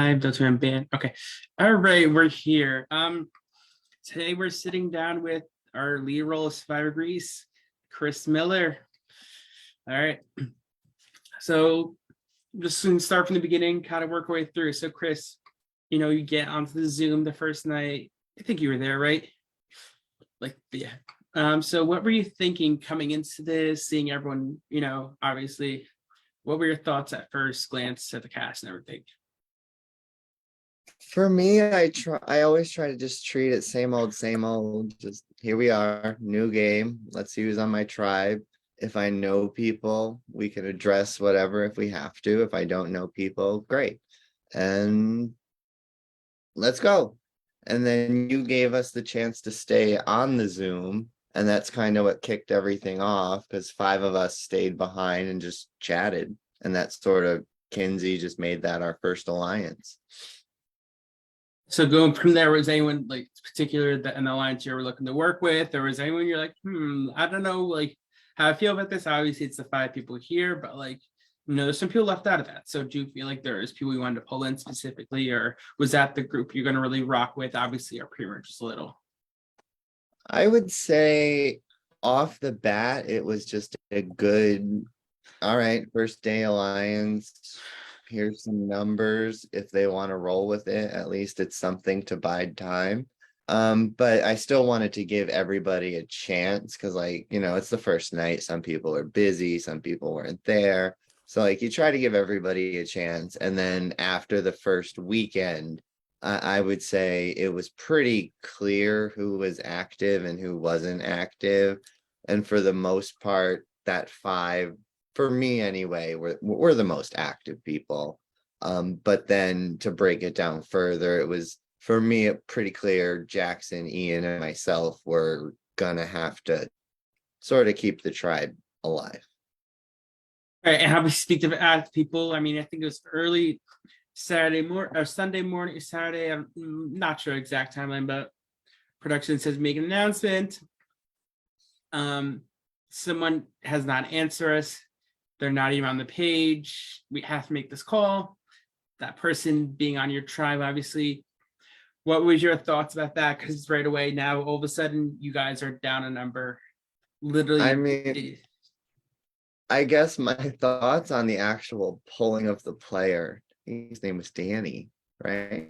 Live, that's when I'm banned. Okay. All right, we're here. Today we're sitting down with our lead role of Survivor Greece, Chris Miller. All right. So just gonna start from the beginning, kind of work our way through. So Chris, you get onto the Zoom the first night. I think you were there, right? Yeah. So what were you thinking coming into this, seeing everyone, obviously, what were your thoughts at first glance at the cast and everything? For me, I always try to just treat it same old, just here we are, new game. Let's see who's on my tribe. If I know people, we can address whatever if we have to. If I don't know people, great. And let's go. And then you gave us the chance to stay on the Zoom. And that's kind of what kicked everything off because 5 of us stayed behind and just chatted. And that sort of Kinsey just made that our first alliance. So going from there, was anyone like particular that an alliance you were looking to work with, or was anyone you're like, I don't know, like how I feel about this? Obviously, it's the 5 people here, but there's some people left out of that. So do you feel like there's people you wanted to pull in specifically, or was that the group you're going to really rock with? Obviously, our pre-merge is little. I would say off the bat, it was just a good, all right, first day alliance. Here's some numbers. If they want to roll with it, at least it's something to bide time. But I still wanted to give everybody a chance because, it's the first night. Some people are busy, some people weren't there. So, you try to give everybody a chance. And then after the first weekend, I would say it was pretty clear who was active and who wasn't active. And for the most part, that 5, for me anyway, we're the most active people. But then to break it down further, it was for me pretty clear Jackson, Ian, and myself were gonna have to sort of keep the tribe alive. All right, and how we speak to people. I mean, I think it was early Saturday morning or Sunday morning, Saturday. I'm not sure exact timeline, but production says make an announcement. Someone has not answered us. They're not even on the page. We have to make this call. That person being on your tribe, obviously. What was your thoughts about that? Because right away now, all of a sudden, you guys are down a number. Literally. I mean, I guess my thoughts on the actual pulling of the player. His name was Danny, right?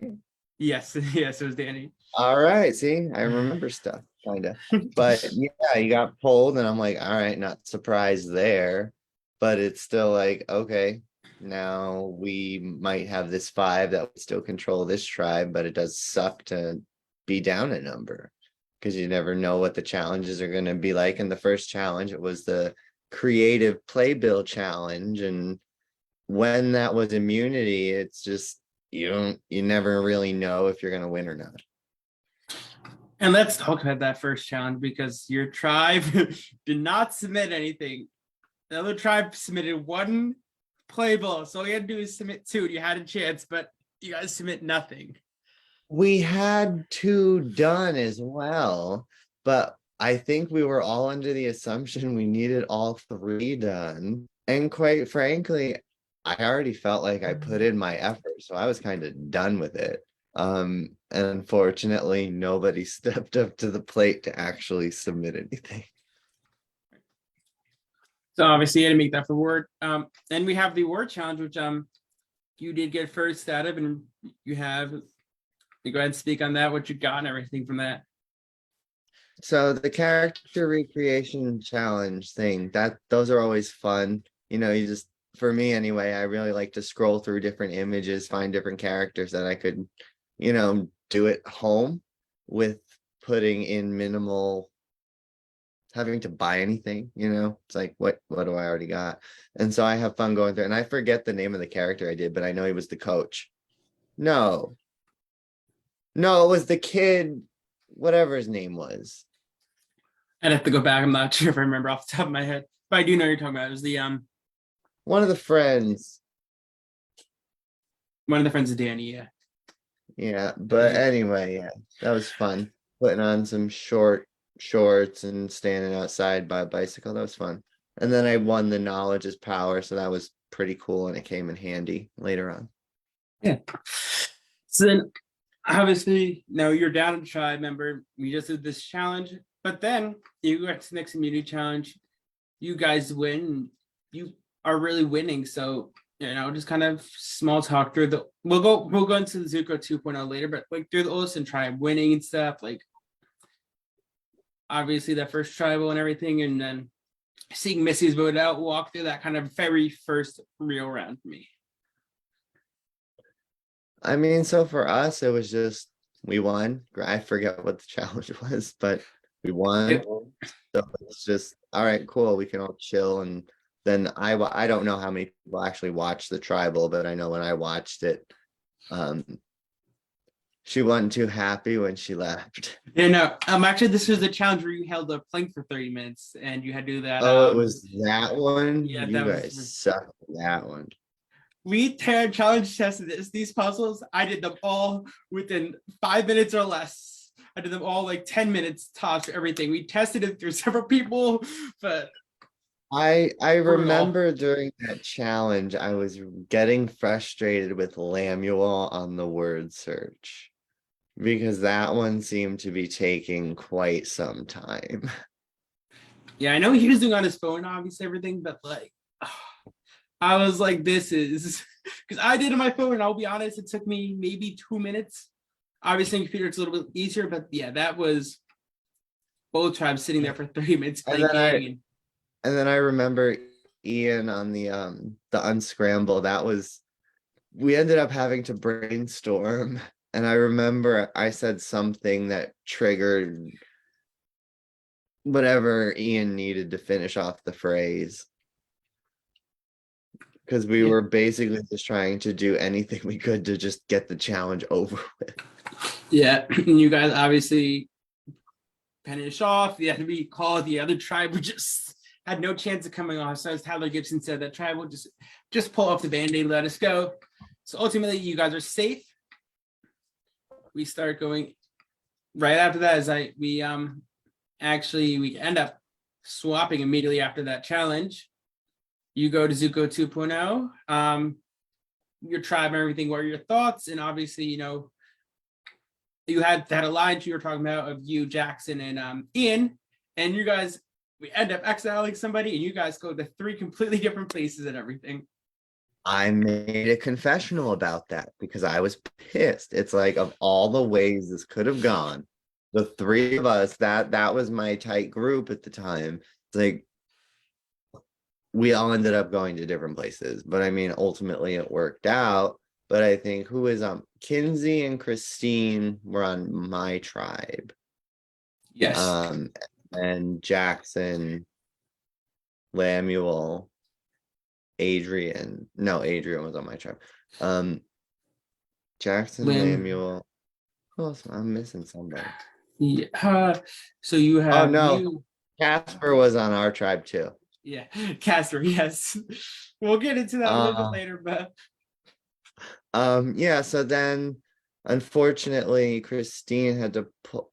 Yes, it was Danny. All right, see, I remember stuff, kind of. But yeah, you got pulled, and I'm like, all right, not surprised there. But it's still like, okay, now we might have this 5 that would still control this tribe, but it does suck to be down a number because you never know what the challenges are going to be like. And the first challenge, it was the creative playbill challenge. And when that was immunity, it's just, you never really know if you're going to win or not. And let's talk about that first challenge because your tribe did not submit anything. The other tribe submitted 1 playbill. So all you had to do is submit 2. You had a chance, but you guys submit nothing. We had 2 done as well, but I think we were all under the assumption we needed all 3 done. And quite frankly, I already felt like I put in my effort, so I was kind of done with it. And unfortunately, nobody stepped up to the plate to actually submit anything. So obviously you had to make that for Word. And we have the Word challenge, which you did get first out of, and you go ahead and speak on that, what you got and everything from that. So the character recreation challenge thing, those are always fun. For me anyway, I really like to scroll through different images, find different characters that I could, do at home with putting in minimal having to buy anything, it's like, what do I already got? And so I have fun going through, and I forget the name of the character I did, but I know he was the coach. No, it was the kid, whatever his name was. I'd have to go back. I'm not sure if I remember off the top of my head, but I do know what you're talking about. It was the one of the friends. One of the friends of Danny, yeah. Yeah, but anyway, yeah, that was fun. Putting on some shorts and standing outside by a bicycle. That was fun. And then I won the knowledge is power, so that was pretty cool, and it came in handy later on. Yeah. So then obviously now you're down a tribe member. We just did this challenge, but then you go to the next community challenge. You guys win. You are really winning. So just kind of small talk through the. We'll go into the Zuko 2.0 later, but like through the Olsen tribe winning and stuff. Like obviously that first tribal and everything, and then seeing Missy's vote out, walk through that kind of very first real round for me. I mean, so for us, it was just we won. I forget what the challenge was, but we won. So it's just all right, cool. We can all chill, and then I don't know how many people actually watched the tribal, but I know when I watched it, um, she wasn't too happy when she left. Yeah, no. Actually, this was a challenge where you held a plank for 30 minutes, and you had to do that. Oh, it was that one. Yeah, You that was. guys suck at that one. We challenge tested these puzzles. I did them all within 5 minutes or less. I did them all like 10 minutes tops for everything. We tested it through several people, but I remember during that challenge, I was getting frustrated with Lamuel on the word search because that one seemed to be taking quite some time. yeah, I know he was doing on his phone, obviously everything, but like, I was like, this is because I did it on my phone, and I'll be honest, it took me maybe 2 minutes. Obviously, on computer it's a little bit easier, but yeah, that was both tribes sitting there for 30 minutes And playing then game. And then I remember Ian on the unscramble. We ended up having to brainstorm. And I remember I said something that triggered whatever Ian needed to finish off the phrase. Because we were basically just trying to do anything we could to just get the challenge over with. Yeah, and you guys obviously finish off. The enemy called. The other tribe would just had no chance of coming off. So as Tyler Gibson said, that tribe will just pull off the band-aid, let us go. So ultimately, you guys are safe. We start going right after that. We end up swapping immediately after that challenge. You go to Zuko 2.0. Your tribe and everything. What are your thoughts? And obviously, you had that alliance you were talking about of you, Jackson, and Ian, and you guys. We end up exiling somebody, and you guys go to 3 completely different places and everything. I made a confessional about that because I was pissed. It's like of all the ways this could have gone, the 3 of us, that was my tight group at the time. It's like we all ended up going to different places, but I mean, ultimately it worked out. But I think who is Kinsey and Christine were on my tribe. Yes. And Jackson, Lamuel, Adrian. No, Adrian was on my tribe. Jackson, Lamuel. Who else? I'm missing somebody. Yeah. So you have. Oh no, Casper was on our tribe too. Yeah, Casper. Yes, we'll get into that a little bit later, but. Yeah. So then, unfortunately, Christine had to pull.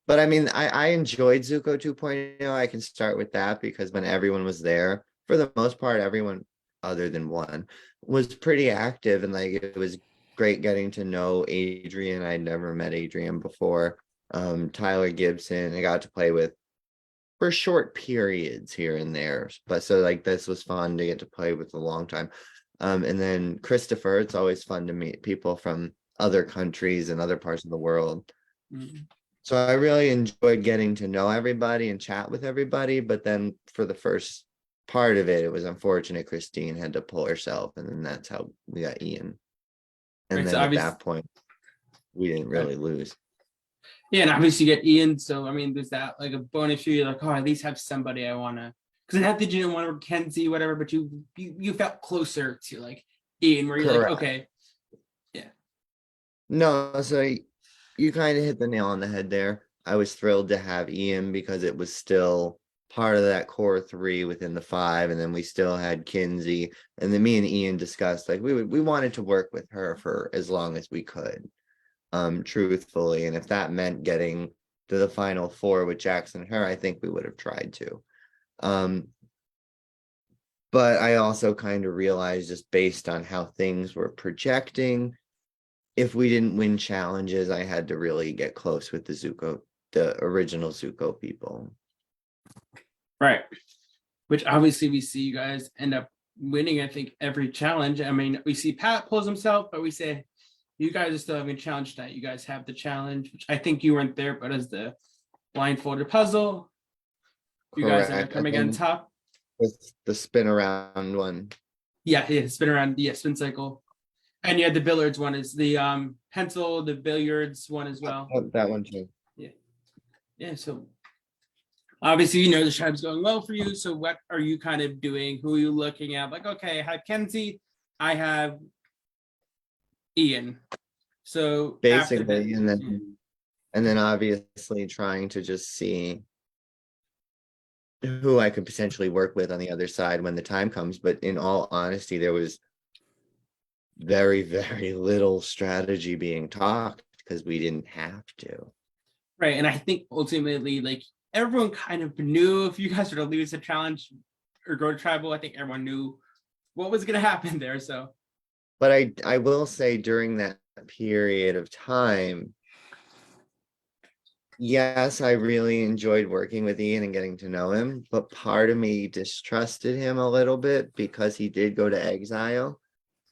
But I mean, I enjoyed Zuko 2.0. I can start with that because when everyone was there, for the most part, everyone other than one was pretty active, and like it was great getting to know Adrian. I'd never met Adrian before. Tyler Gibson, I got to play with for short periods here and there. But so like this was fun to get to play with a long time. And then Christopher, it's always fun to meet people from other countries and other parts of the world. Mm-hmm. So I really enjoyed getting to know everybody and chat with everybody. But then for the first part of it, it was unfortunate Christine had to pull herself. And then that's how we got Ian. And right, then so at that point, we didn't really right. lose. Yeah, and obviously you get Ian. So, I mean, there's that like a bonus for you. Like, oh, at least have somebody I want to. Because I have to do one or Kenzie, whatever, but you felt closer to like Ian, where you're Correct. like, okay. Yeah. No, so you kind of hit the nail on the head there. I was thrilled to have Ian because it was still part of that core 3 within the 5, and then we still had Kinsey, and then me and Ian discussed like we wanted to work with her for as long as we could, truthfully, and if that meant getting to the final 4 with Jackson and her, I think we would have tried to. But I also kind of realized just based on how things were projecting if we didn't win challenges, I had to really get close with the original Zuko people. Right. Which obviously we see you guys end up winning, I think, every challenge. I mean, we see Pat pulls himself, but we say you guys are still having a challenge tonight. You guys have the challenge, which I think you weren't there, but as the blindfolded puzzle, you guys end up Correct. coming on top. With the spin around one. Yeah, spin around, spin cycle. And you had the billiards one is the pencil, the billiards one as well. That one too. Yeah, so obviously, you know, the tribe's going well for you. So what are you kind of doing? Who are you looking at? Like, okay, I have Kenzie, I have Ian. So after that- Basically, and then obviously trying to just see who I could potentially work with on the other side when the time comes. But in all honesty, there was very, very little strategy being talked because we didn't have to. Right. And I think ultimately, like, everyone kind of knew if you guys were to lose the challenge or go to tribal, I think everyone knew what was going to happen there. So, But I will say during that period of time, yes, I really enjoyed working with Ian and getting to know him, but part of me distrusted him a little bit because he did go to exile,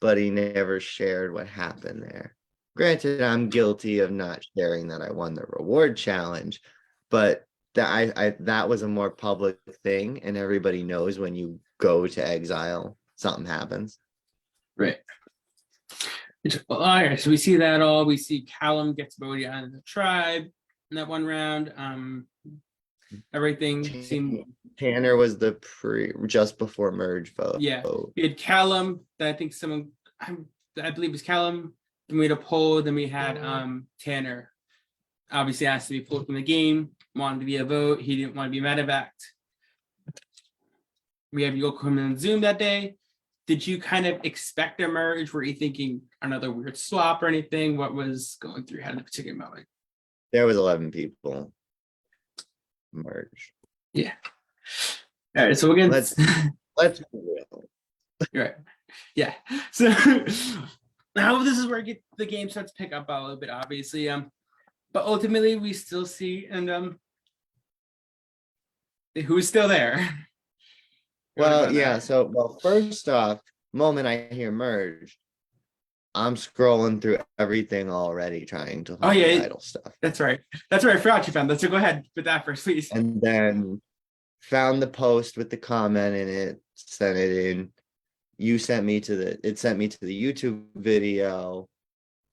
but he never shared what happened there. Granted, I'm guilty of not sharing that I won the reward challenge, but that was a more public thing, and everybody knows when you go to exile, something happens. right. All right. So we see that all. We see Callum gets voted out of the tribe in that one round. Everything seemed. Tanner was the just before merge vote. Yeah. We had Callum, that I think someone, I believe it was Callum. Then we had a poll. Then we had Tanner. Obviously asked to be pulled from the game, wanted to be a vote. He didn't want to be medevaced. We have Yoko on Zoom that day. Did you kind of expect a merge? Were you thinking another weird swap or anything? What was going through your head at the particular moment? There was 11 people merge. Yeah. All right. So we'll get. Let's be real. Right. Yeah. So now this is where the game starts to pick up a little bit, obviously. But ultimately we still see and who's still there. Well, yeah. So, well, first off, moment I hear merge, I'm scrolling through everything already, trying to find the idol stuff. That's right. That's right. I forgot you found that. So go ahead with that first, please. And then found the post with the comment in it, sent it in. It sent me to the YouTube video.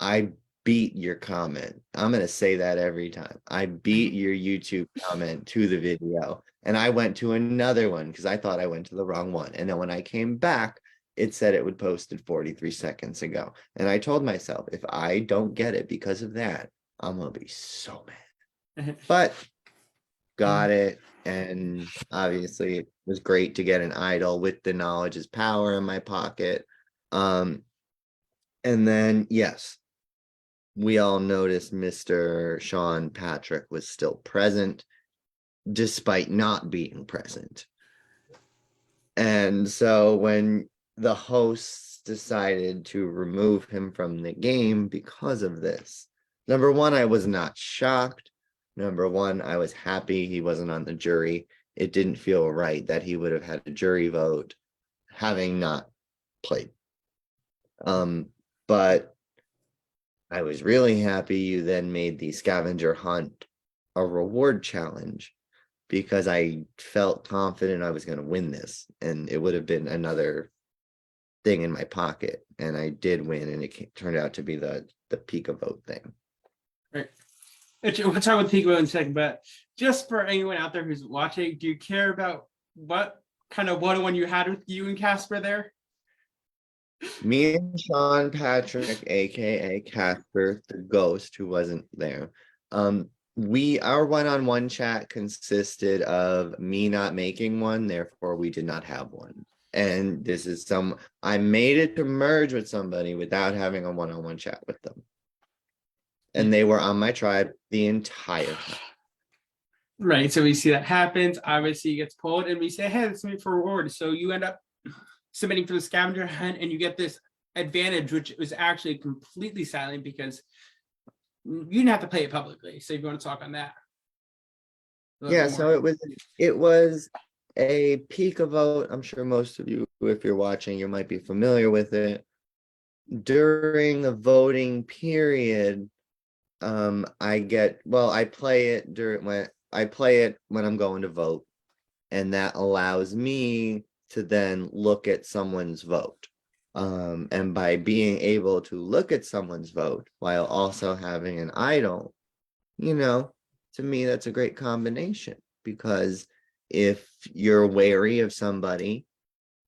I beat your comment. I'm going to say that every time. I beat your YouTube comment to the video. And I went to another one because I thought I went to the wrong one. And then when I came back, it said it would posted 43 seconds ago. And I told myself, if I don't get it because of that, I'm going to be so mad. But got it. And obviously it was great to get an idol with the knowledge is power in my pocket. And then, yes, we all noticed Mr. Sean Patrick was still present despite not being present. And so when the hosts decided to remove him from the game because of this, number one, I was not shocked. Number one, I was happy he wasn't on the jury. It didn't feel right that he would have had a jury vote having not played. But I was really happy you then made the scavenger hunt a reward challenge because I felt confident I was going to win this, and it would have been another thing in my pocket. And I did win, and it turned out to be the Pika vote thing. Right. We'll talk about Pika vote in a second, but just for anyone out there who's watching, do you care about what kind of one-on-one you had with you and Casper there? Me and Sean Patrick, aka Casper, the ghost who wasn't there. Our one-on-one chat consisted of me not making one, therefore we did not have one. And this is I made it to merge with somebody without having a one-on-one chat with them. And they were on my tribe the entire time. Right. So we see that happens. Obviously, he gets pulled, and we say, hey, let's meet for reward. So you end up submitting for the scavenger hunt, and you get this advantage, which was actually completely silent because you didn't have to play it publicly. So if you want to talk on that. a little Yeah, bit so more. it was a peak of vote. I'm sure most of you, if you're watching, you might be familiar with it. During the voting period, I play it when I'm going to vote, and that allows me to then look at someone's vote. And by being able to look at someone's vote while also having an idol, to me, that's a great combination, because if you're wary of somebody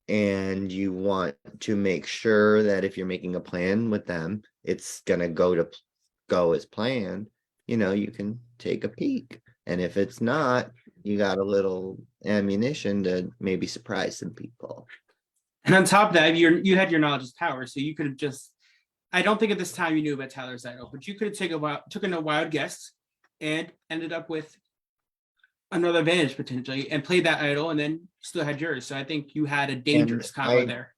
and you want to make sure that if you're making a plan with them, it's gonna go as planned, you can take a peek. And if it's not, you got a little ammunition to maybe surprise some people. And on top of that, you had your knowledge is power, so you could have just. I don't think at this time you knew about Tyler's idol, but you could have taken a wild guess and ended up with another advantage potentially and played that idol and then still had yours. So I think you had a dangerous combo there.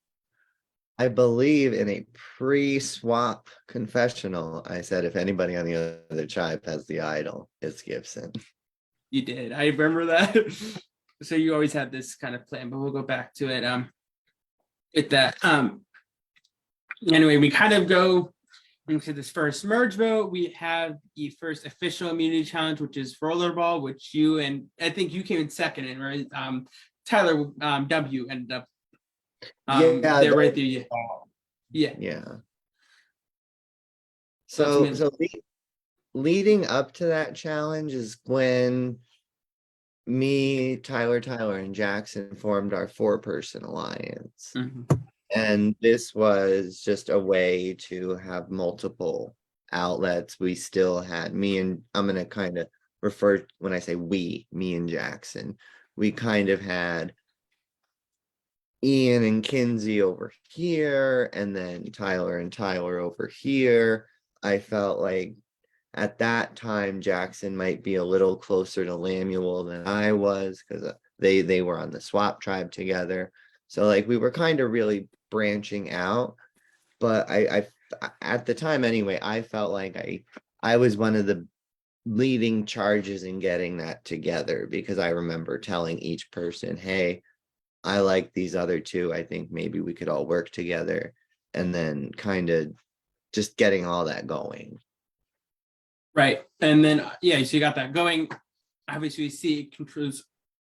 I believe in a pre-swap confessional, I said if anybody on the other tribe has the idol, it's Gibson. You did. I remember that. So you always had this kind of plan, but we'll go back to it. With that. Anyway, we kind of go into this first merge vote. We have the first official immunity challenge, which is rollerball, which you and I think you came in second in, right? Tyler W ended up. They're right there. Yeah. So leading up to that challenge is when me, Tyler, and Jackson formed our 4-person alliance. Mhm. And this was just a way to have multiple outlets. We still had I'm going to kind of refer, when I say we, me and Jackson, we kind of had Ian and Kinsey over here, and then Tyler and Tyler over here. I felt like at that time, Jackson might be a little closer to Lamuel than I was, because they were on the swap tribe together. So like we were kind of really branching out. But I at the time anyway, I felt like I was one of the leading charges in getting that together, because I remember telling each person, hey, I like these other two. I think maybe we could all work together, and then kind of just getting all that going. Right. And then, so you got that going. Obviously, we see it controls,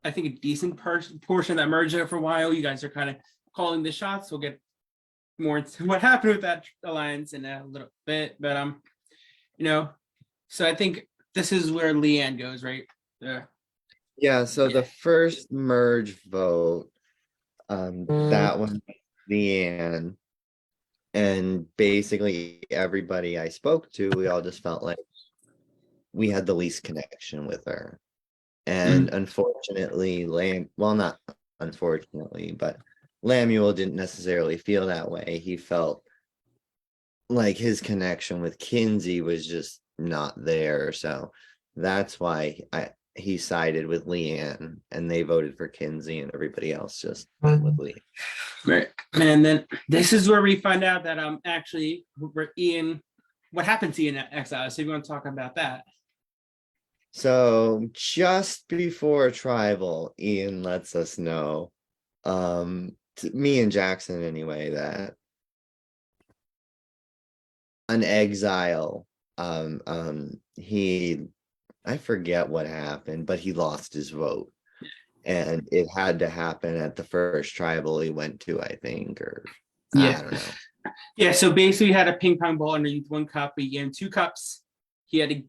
I think, a decent portion of that merge there for a while. You guys are kind of calling the shots. We'll get more into what happened with that alliance in a little bit. But, so I think this is where Leanne goes, right? Yeah, so the first merge vote, that was Leanne. And basically everybody I spoke to, we all just felt like we had the least connection with her. And unfortunately, not unfortunately, but Lamuel didn't necessarily feel that way. He felt like his connection with Kinsey was just not there. So that's why he sided with Leanne, and they voted for Kinsey, and everybody else just went with Leanne. Right. And then this is where we find out that actually Ian, what happened to Ian at Exile. So you want to talk about that? So just before Tribal, Ian lets us know, me and Jackson anyway, that an Exile, I forget what happened, but he lost his vote. And it had to happen at the first Tribal he went to, I think, or I don't know. Yeah, so basically he had a ping pong ball underneath one cup. He gave him 2 cups. He had to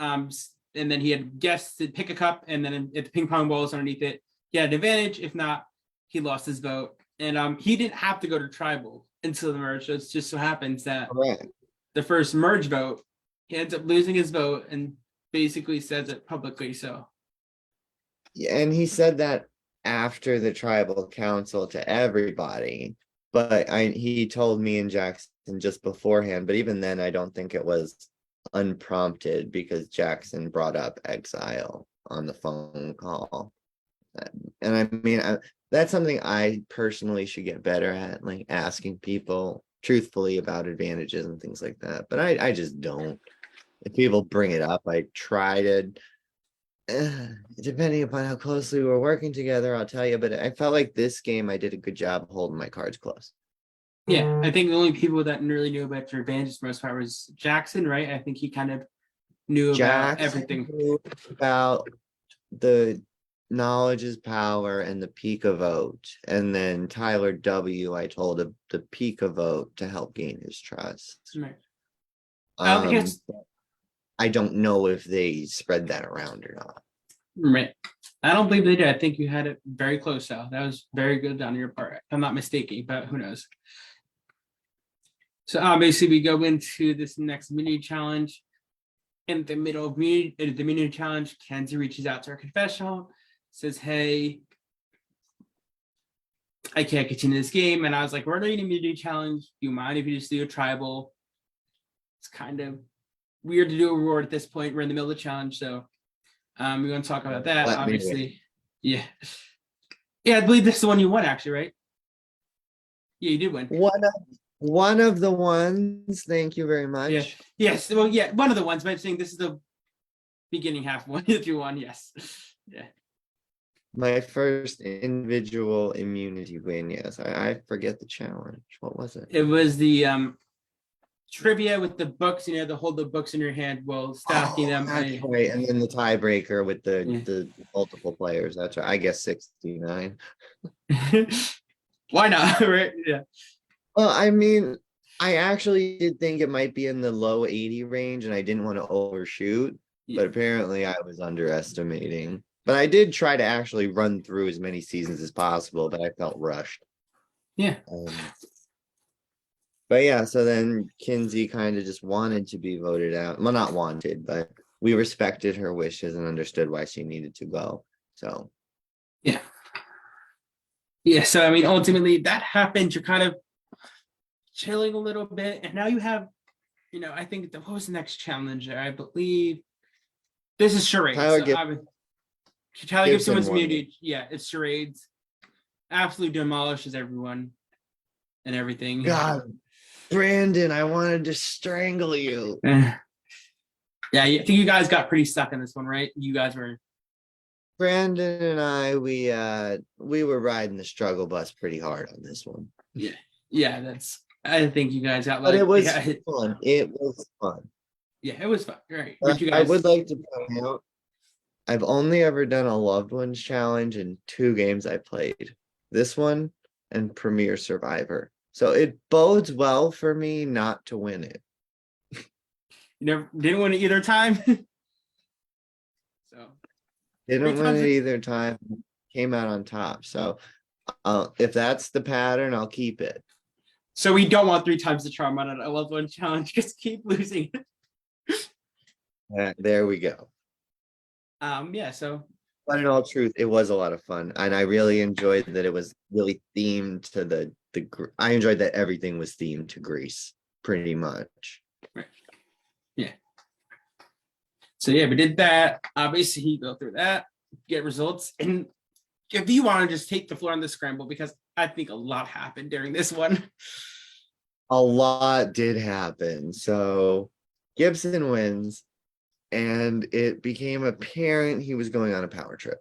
and then he had guests to pick a cup, and then if the ping pong ball was underneath it, he had an advantage. If not, he lost his vote. And he didn't have to go to Tribal until the merge. So it just so happens that the first merge vote, he ends up losing his vote and basically says it publicly. So yeah, and he said that after the Tribal Council to everybody, but he told me and Jackson just beforehand. But even then, I don't think it was unprompted, because Jackson brought up Exile on the phone call. And I mean, that's something I personally should get better at, like asking people truthfully about advantages and things like that. But I just don't. If people bring it up, I try to, depending upon how closely we're working together, I'll tell you. But I felt like this game, I did a good job holding my cards close. Yeah, I think the only people that really knew about your advantages for most part was Jackson, right? I think he kind of knew about Jackson everything. knew about the knowledge is power and the peak of vote. And then Tyler W, I told him the peak of vote to help gain his trust. Right. I don't think Um, it's I don't know if they spread that around or not. right. I don't believe they did. I think you had it very close, Sal. That was very good on your part. If I'm not mistaken, but who knows? So obviously we go into this next mini challenge. In the middle of the mini challenge, Kenzie reaches out to her confessional, says, "Hey, I can't continue this game." And I was like, "We're doing a mini challenge. Do you mind if you just do a tribal?" It's kind of weird to do a reward at this point. We're in the middle of the challenge, so we're going to talk about that. Let me Obviously, yeah, I believe this is the one you won, actually, right? Yeah, you did win. One of the ones, thank you very much. Yeah. Yes, well, yeah, one of the ones, but I'm saying this is the beginning half one that you won. Yes, yeah. My first individual immunity win, yes. I forget the challenge. What was it? It was the trivia with the books, you know, to hold the books in your hand while stacking them. That's right. And then the tiebreaker with Yeah. the multiple players. That's right. I guess 69. Why not? Right? Yeah. Well, I mean, I actually did think it might be in the low 80 range and I didn't want to overshoot, Yeah. but apparently I was underestimating. But I did try to actually run through as many seasons as possible, but I felt rushed. Yeah. But yeah, so then Kinsey kind of just wanted to be voted out. Well, not wanted, but we respected her wishes and understood why she needed to go. So Yeah. Yeah. So I mean, ultimately that happened. You're kind of chilling a little bit. And now you have, you know, I think what was the next challenge? I believe this is charades. Tyler Tyler Gibson Gibson was won it. muted. Yeah, it's charades. Absolutely demolishes everyone and everything. God, Brandon, I wanted to strangle you. Yeah, I think you guys got pretty stuck in this one, right? You guys were. Brandon and I, we were riding the struggle bus pretty hard on this one. Yeah, that's. I think you guys got But like. it was Yeah, fun. It was fun. yeah, it was fun. Right. But But you I guys. would like to point out, I've only ever done a loved ones challenge in 2 games I played. This one and Premier Survivor. So it bodes well for me not to win it. You never didn't win it either time. So Didn't win times it it- either time. Came out on top. So if that's the pattern, I'll keep it. so we don't want 3 times the charm on a loved one challenge. Just keep losing. There we go. Yeah, so But in all truth, it was a lot of fun, and I really enjoyed that it was really themed to the. I enjoyed that everything was themed to Greece, pretty much. so yeah, we did that. Obviously, you go through that, get results, and if you want to just take the floor on the scramble, because I think a lot happened during this one. A lot did happen. So Gibson wins, and it became apparent he was going on a power trip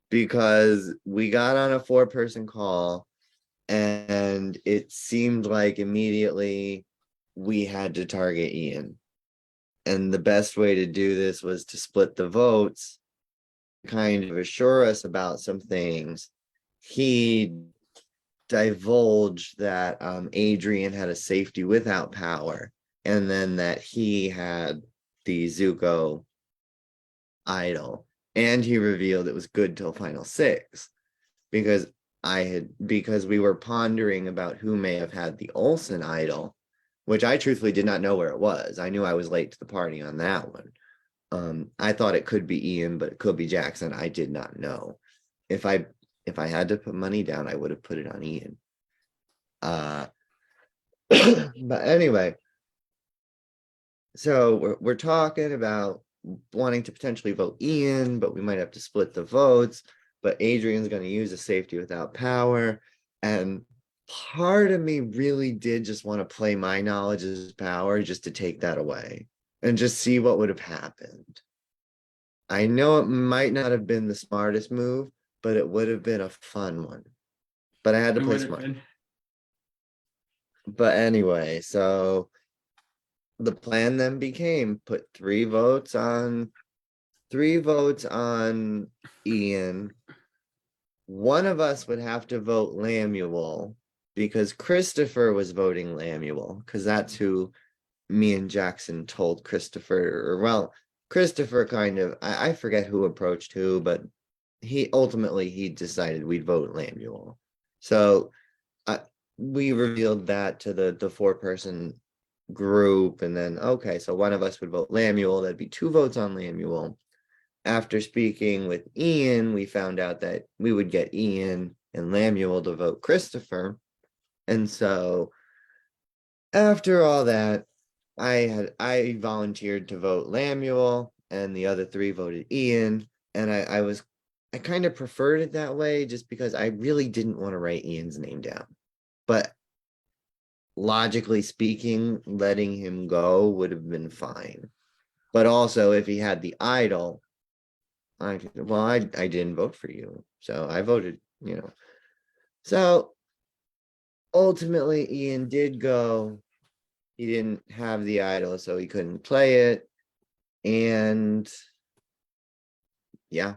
because we got on a 4-person call, and it seemed like immediately we had to target Ian. And the best way to do this was to split the votes, kind of assure us about some things. He divulged that Adrian had a safety without power, and then that he had the Zuko idol. And he revealed it was good till final 6 because we were pondering about who may have had the Olsen idol, which I truthfully did not know where it was. I knew I was late to the party on that one. I thought it could be Ian, but it could be Jackson. I did not know. If I had to put money down, I would have put it on Ian. But anyway, so we're talking about wanting to potentially vote Ian, but we might have to split the votes. But Adrian's going to use a safety without power. And part of me really did just want to play my knowledge as power just to take that away and just see what would have happened. I know it might not have been the smartest move, but it would have been a fun one. But I had to It play would have smart. been. But anyway, so the plan then became put three votes on Ian. One of us would have to vote Lamuel because Christopher was voting Lamuel because that's who me and Jackson told Christopher, or well, Christopher kind of, I forget who approached who, but he decided we'd vote Lamuel. So we revealed that to the 4-person group, and then okay, so one of us would vote Lamuel. That'd be 2 votes on Lamuel. After speaking with Ian, we found out that we would get Ian and Lamuel to vote Christopher. And so after all that, I volunteered to vote Lamuel, and the other 3 voted Ian. And I kind of preferred it that way just because I really didn't want to write Ian's name down. But logically speaking, letting him go would have been fine. But also, if he had the idol, I didn't vote for you, so I voted, So ultimately, Ian did go. He didn't have the idol, so he couldn't play it. And yeah,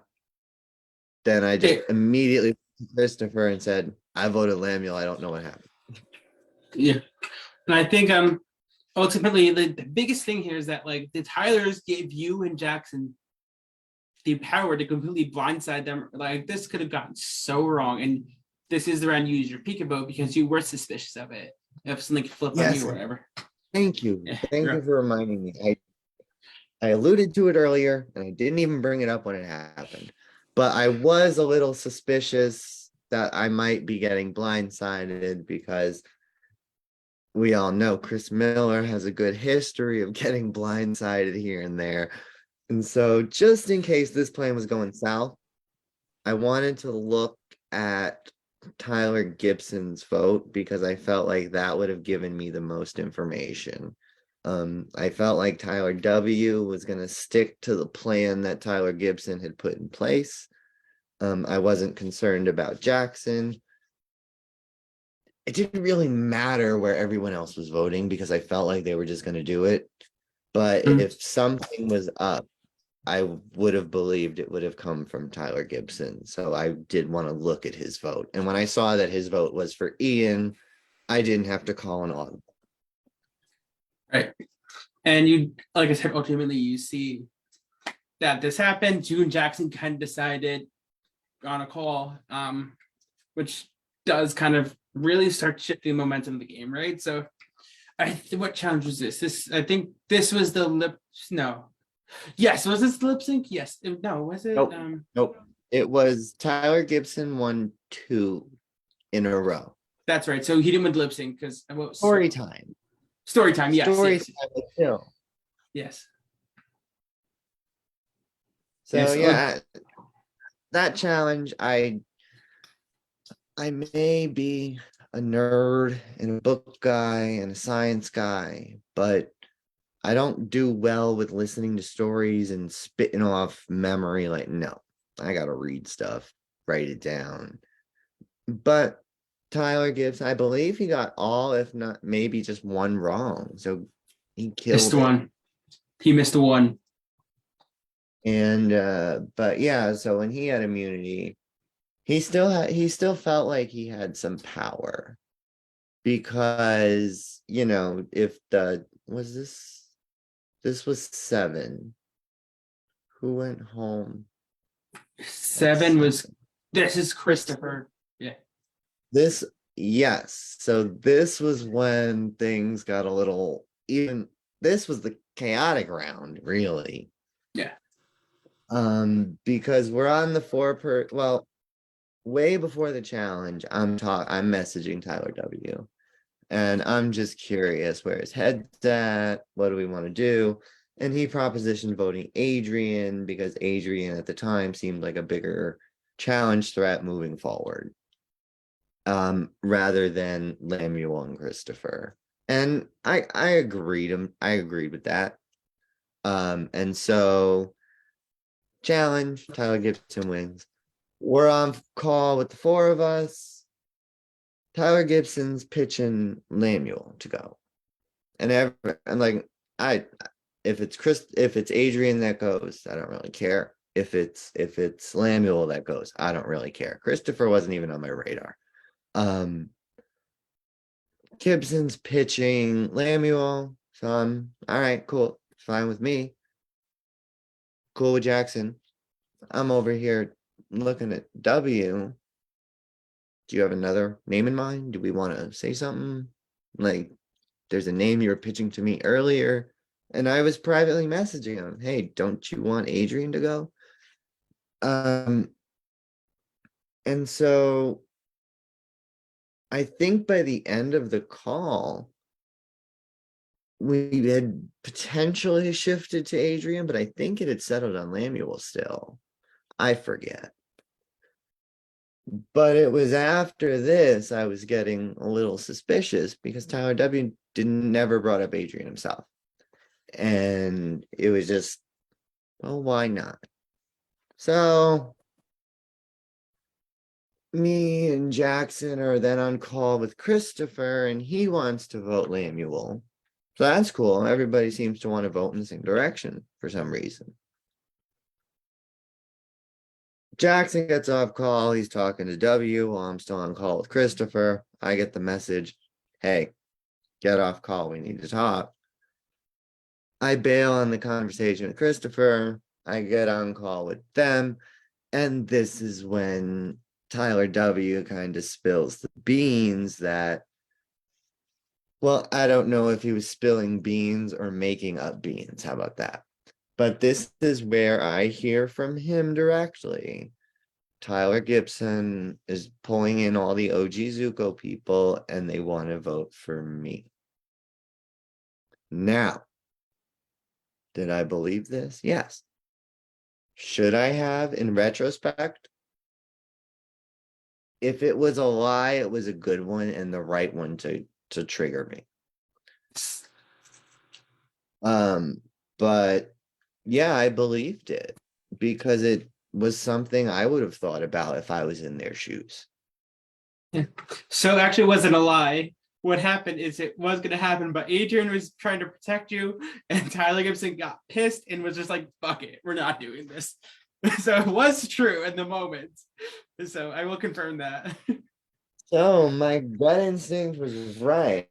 then I just immediately Christopher and said, I voted Lamuel. I don't know what happened. Yeah. And I think ultimately the biggest thing here is that like the Tylers gave you and Jackson the power to completely blindside them. Like this could have gotten so wrong. And this is the round you use your peekaboo because you were suspicious of it. If something could flip on you or whatever. Thank you. Yeah, Thank you for reminding me. I alluded to it earlier and I didn't even bring it up when it happened. But I was a little suspicious that I might be getting blindsided because we all know Chris Miller has a good history of getting blindsided here and there. And so just in case this plan was going south, I wanted to look at Tyler Gibson's vote because I felt like that would have given me the most information. I felt like Tyler W was going to stick to the plan that Tyler Gibson had put in place. I wasn't concerned about Jackson. It didn't really matter where everyone else was voting because I felt like they were just going to do it. But if something was up, I would have believed it would have come from Tyler Gibson. So I did want to look at his vote. And when I saw that his vote was for Ian, I didn't have to call an audible. Right. And you, like I said, ultimately you see that this happened. June Jackson kind of decided on a call, which does kind of really start shifting momentum of the game, right? So what challenge was this? I think this was the Yes, was this lip sync? Yes. No, was it? Nope. It was Tyler Gibson won 2 in a row. That's right. So he didn't win lip sync because Story time. Story time, yes. Story yes. time with Phil. Yes. So yes, yeah, that challenge, I may be a nerd and a book guy and a science guy, but I don't do well with listening to stories and spitting off memory. Like, no, I gotta read stuff, write it down. But Tyler Gibbs, I believe he got all, if not maybe just one wrong. So he killed missed one. He missed the one. And but yeah, so when he had immunity, he still felt like he had some power. Because, if this was 7. Who went home? 7 was this is Christopher. Yeah. Yes. So this was when things got a little this was the chaotic round, really. Yeah. Because we're on the way before the challenge, I'm messaging Tyler W. And I'm just curious where his head's at. What do we want to do? And he propositioned voting Adrian because Adrian at the time seemed like a bigger challenge threat moving forward. Rather than Lemuel and Christopher. And I agreed with that. And so challenge, Tyler Gibson wins. We're on call with the four of us. Tyler Gibson's pitching Lemuel to go. And like if it's Adrian that goes, I don't really care. If it's Lemuel that goes, I don't really care. Christopher wasn't even on my radar. Gibson's pitching Lemuel, so I'm all right, cool, fine with me. Cool with Jackson. I'm over here looking at W. Do you have another name in mind? Do we want to say something? Like, there's a name you were pitching to me earlier, and I was privately messaging him, hey, don't you want Adrian to go? And so I think by the end of the call, we had potentially shifted to Adrian, but I think it had settled on Lemuel still. I forget. But it was after this I was getting a little suspicious because Tyler W never brought up Adrian himself. And it was just, well, why not? So me and Jackson are then on call with Christopher, and he wants to vote Lemuel. So that's cool. Everybody seems to want to vote in the same direction for some reason. Jackson gets off call. He's talking to W while I'm still on call with Christopher. I get the message, hey, get off call. We need to talk. I bail on the conversation with Christopher. I get on call with them. And this is when Tyler W kind of spills the beans that, well, I don't know if he was spilling beans or making up beans. How about that? But this is where I hear from him directly. Tyler Gibson is pulling in all the OG Zuko people and they want to vote for me. Now, did I believe this? Yes. Should I have in retrospect? If it was a lie, it was a good one and the right one to trigger me. But yeah, I believed it because it was something I would have thought about if I was in their shoes. So actually, it wasn't a lie. What happened is it was going to happen, but Adrian was trying to protect you, and Tyler Gibson got pissed and was just like, "Fuck it, we're not doing this." So it was true in the moment. So I will confirm that. So my gut instinct was right.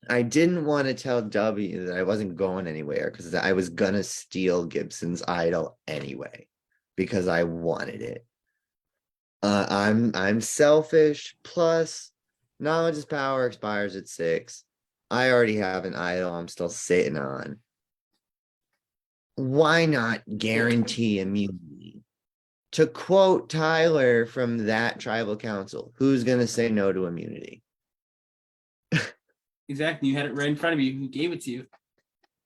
I didn't want to tell W that I wasn't going anywhere because I was gonna steal Gibson's idol anyway because I wanted it. I'm selfish. Plus, knowledge is power expires at 6. I already have an idol I'm still sitting on. Why not guarantee immunity? To quote Tyler from that tribal council, who's gonna say no to immunity? Exactly, you had it right in front of you. Who gave it to you?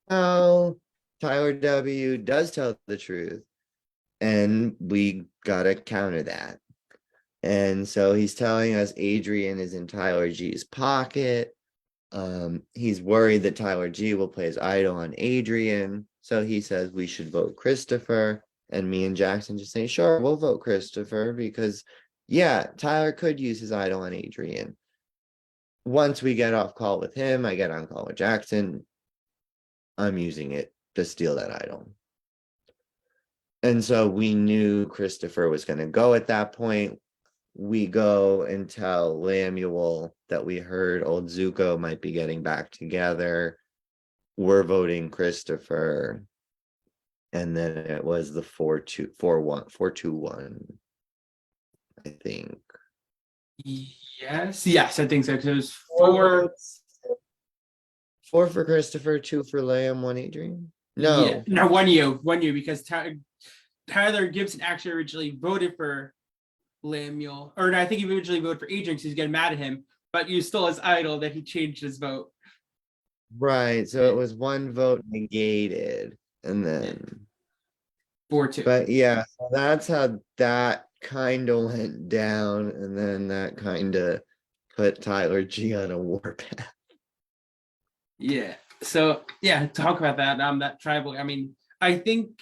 Oh, Tyler W does tell the truth, and we gotta counter that. And so he's telling us Adrian is in Tyler G's pocket. He's worried that Tyler G will play his idol on Adrian. So he says we should vote Christopher. And me and Jackson just say, sure, we'll vote Christopher because, yeah, Tyler could use his idol on Adrian. Once we get off call with him, I get on call with Jackson. I'm using it to steal that idol. And so we knew Christopher was going to go at that point. We go and tell Lemuel that we heard old Zuko might be getting back together. We're voting Christopher. And then it was the 4-2-1, I think. Yes, I think so. Because it was 4 votes. 4 for Christopher, 2 for Liam, 1 Adrian. No, Yeah, no, 1-U, because Tyler Gibson actually originally voted for Lemuel, or no, I think he originally voted for Adrian because he's getting mad at him, but you stole his idol that he changed his vote. Right, so it was one vote negated, and then, 4-2. but yeah, so that's how that kind of went down, and then that kind of put Tyler G on a warpath. Yeah. So yeah, talk about that. That tribal. I mean, I think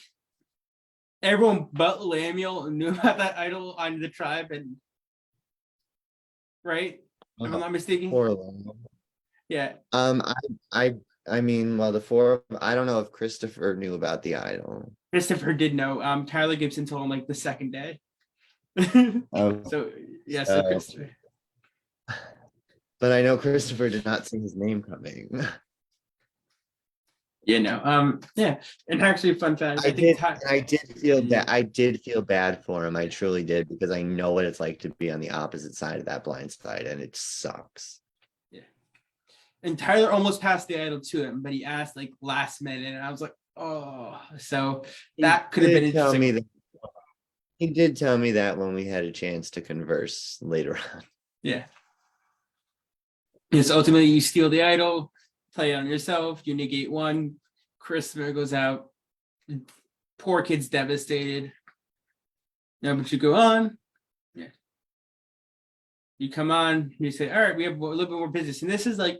everyone but Lamiel knew about that idol on the tribe, and right, if I'm not mistaken. Poor Lamb. Yeah, Um, I, I, I mean, well, the four. I don't know if Christopher knew about the idol. Christopher did know. Tyler Gibson told him like the second day. Oh, So yeah, so so, Christopher. but I know Christopher did not see his name coming. Yeah, no. Yeah, and actually, fun fact. I think Ty. I did feel that I did feel bad for him. I truly did because I know what it's like to be on the opposite side of that blind side, and it sucks. Yeah, and Tyler almost passed the idol to him, but he asked like last minute, and I was like, oh, so He that could have been did tell interesting. me that he did tell me that when we had a chance to converse later on. Yeah. Because ultimately you steal the idol, play it on yourself, you negate one, Christopher goes out, poor kid's devastated. Yeah, but you go on. Yeah. You come on, you say, all right, we have a little bit more business. And this is like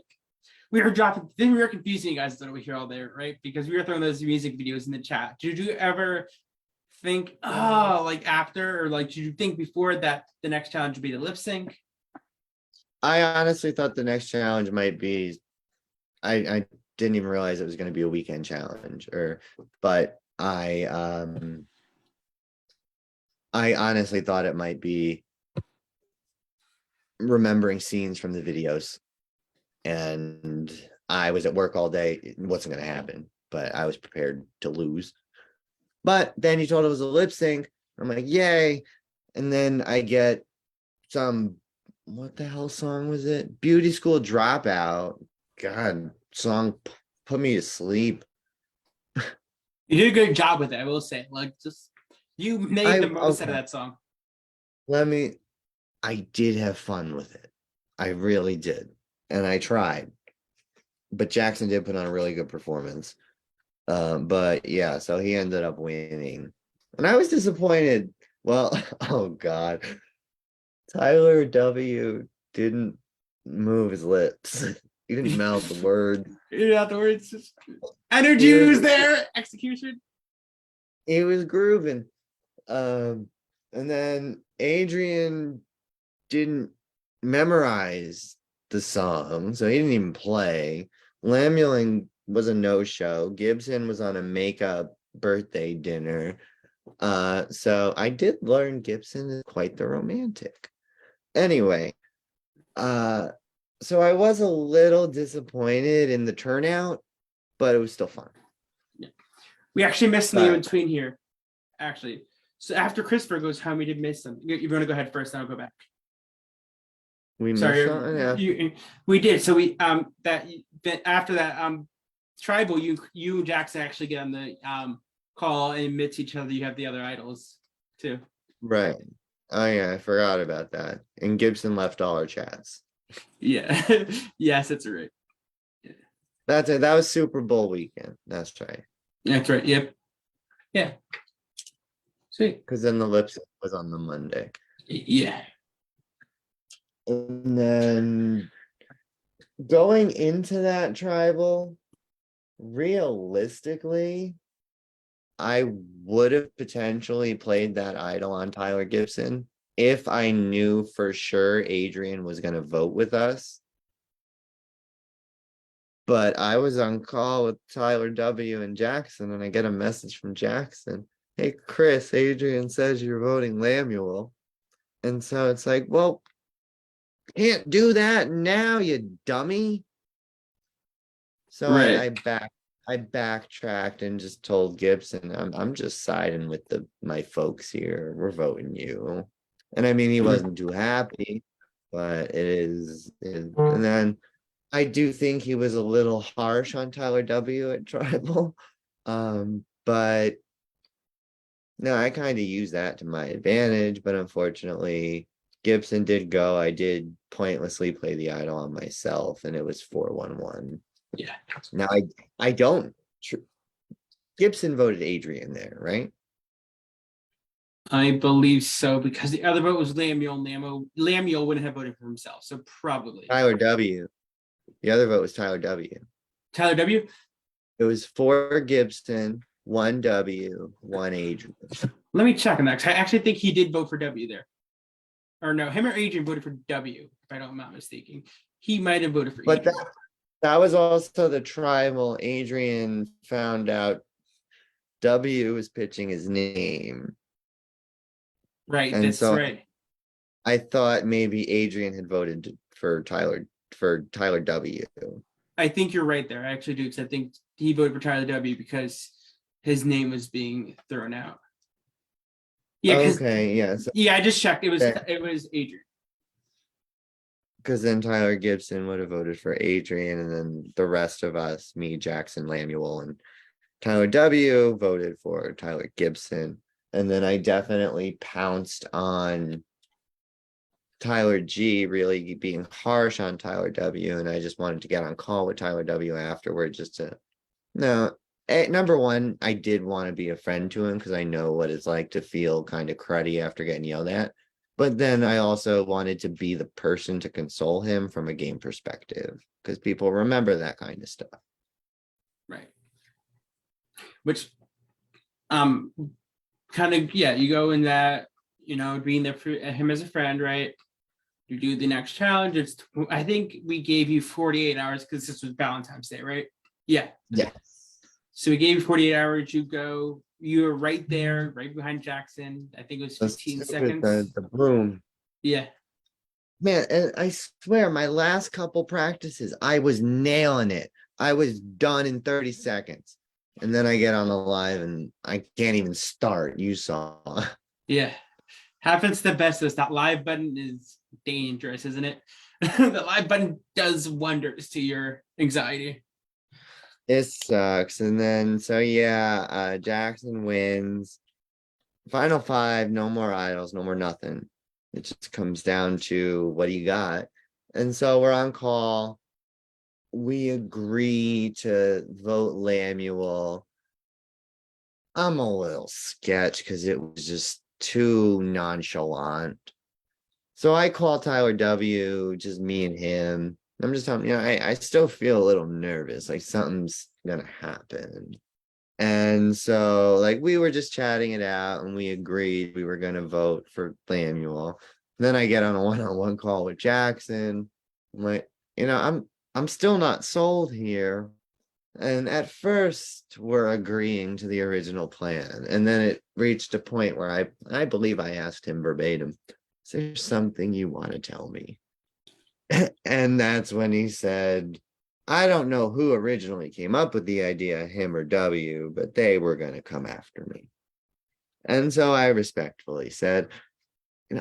we were dropping, then we were confusing you guys over here all day, right? Because we were throwing those music videos in the chat. Did you ever think, oh, like after, or like did you think before that the next challenge would be the lip sync? I honestly thought the next challenge might be. I didn't even realize it was going to be a weekend challenge, but I honestly thought it might be remembering scenes from the videos, and I was at work all day. It wasn't going to happen, but I was prepared to lose. But then he told it was a lip sync. I'm like, yay. And then I get some, what the hell song was it? Beauty School Dropout. God, song put me to sleep. You did a good job with it, I will say. Like just you made the most out of Okay. that song. Let me, I did have fun with it. I really did. And I tried. But Jackson did put on a really good performance. But yeah, so he ended up winning. And I was disappointed. Well, oh God. Tyler W didn't move his lips. He didn't mouth the word. Yeah, afterwards, energy was there, execution. He was grooving. And then Adrian didn't memorize the song, so he didn't even play. Lamueling was a no-show. Gibson was on a makeup birthday dinner. So I did learn Gibson is quite the romantic. Anyway, so I was a little disappointed in the turnout, but it was still fun. Yeah. We actually missed something in between here. Actually, so after Christopher goes home, we did miss some. You're going to go ahead first, and I'll go back. We missed Sorry, something. Yeah. we did. So we that after that tribal, you and Jackson actually get on the call and admit to each other you have the other idols too. Right. Oh yeah, I forgot about that. And Gibson left all our chats. Yeah. Yes, that's right. That's it. That was Super Bowl weekend. That's right. That's right. Yep. Yeah. Sweet. Because then the lip sync was on the Monday. Yeah. And then going into that tribal, realistically, I would have potentially played that idol on Tyler Gibson if I knew for sure Adrian was going to vote with us. But I was on call with Tyler W. and Jackson, and I get a message from Jackson. Hey, Chris, Adrian says you're voting Lamuel. And so it's like, well, can't do that now, you dummy. So Right. I backtracked and just told Gibson, I'm just siding with my folks here. We're voting you. And I mean, he wasn't too happy, but and then I do think he was a little harsh on Tyler W at Tribal. But no, I kind of used that to my advantage, but unfortunately, Gibson did go. I did pointlessly play the idol on myself, and it was 4-1-1. Yeah, Now I don't. Gibson voted Adrian there, right? I believe so because the other vote was Lamiel. And Lamiel wouldn't have voted for himself, so probably Tyler W. The other vote was Tyler W. Tyler W. It was 4 Gibson, 1 W, 1 Adrian. Let me check on that. 'Cause I actually think he did vote for W there. Or no, him or Adrian voted for W, if I'm not mistaken. He might have voted for But Adrian. that was also the tribal. Adrian found out W was pitching his name. Right, And that's so right. I thought maybe Adrian had voted for Tyler W. I think you're right there. I actually do, because I think he voted for Tyler W because his name was being thrown out. Yeah, because Okay, yeah. So yeah, I just checked. It was that- Adrian. because then Tyler Gibson would have voted for Adrian, and then the rest of us, me, Jackson, Lamuel, and Tyler W. voted for Tyler Gibson. And then I definitely pounced on Tyler G really being harsh on Tyler W. And I just wanted to get on call with Tyler W. afterward just to no. Number one, I did want to be a friend to him because I know what it's like to feel kind of cruddy after getting yelled at. But then I also wanted to be the person to console him from a game perspective because people remember that kind of stuff. Right. Which um kind of, yeah, you go in that, being there for him as a friend, right? You do the next challenge. I think we gave you 48 hours because this was Valentine's Day, right? Yeah. Yeah. So we gave you 48 hours. You were right there, right behind Jackson. I think it was 15 seconds. The broom. Yeah. Man, and I swear my last couple practices, I was nailing it. I was done in 30 seconds. And then I get on the live and I can't even start. You saw. Yeah. Happens the best of us. That live button is dangerous, isn't it? The live button does wonders to your anxiety. It sucks. And then so yeah, Jackson wins. Final 5, no more idols, no more nothing. It just comes down to what do you got? And so we're on call. We agree to vote Lamuel. I'm a little sketch because it was just too nonchalant. So I call Tyler W, just me and him. I'm just telling I still feel a little nervous, like something's gonna happen. And so like we were just chatting it out and we agreed we were gonna vote for Lamuel. Then I get on a one-on-one call with Jackson. I'm like, I'm still not sold here. And at first we're agreeing to the original plan. And then it reached a point where I believe I asked him verbatim, is there something you want to tell me? And that's when he said, I don't know who originally came up with the idea, him or W, but they were going to come after me. And so I respectfully said,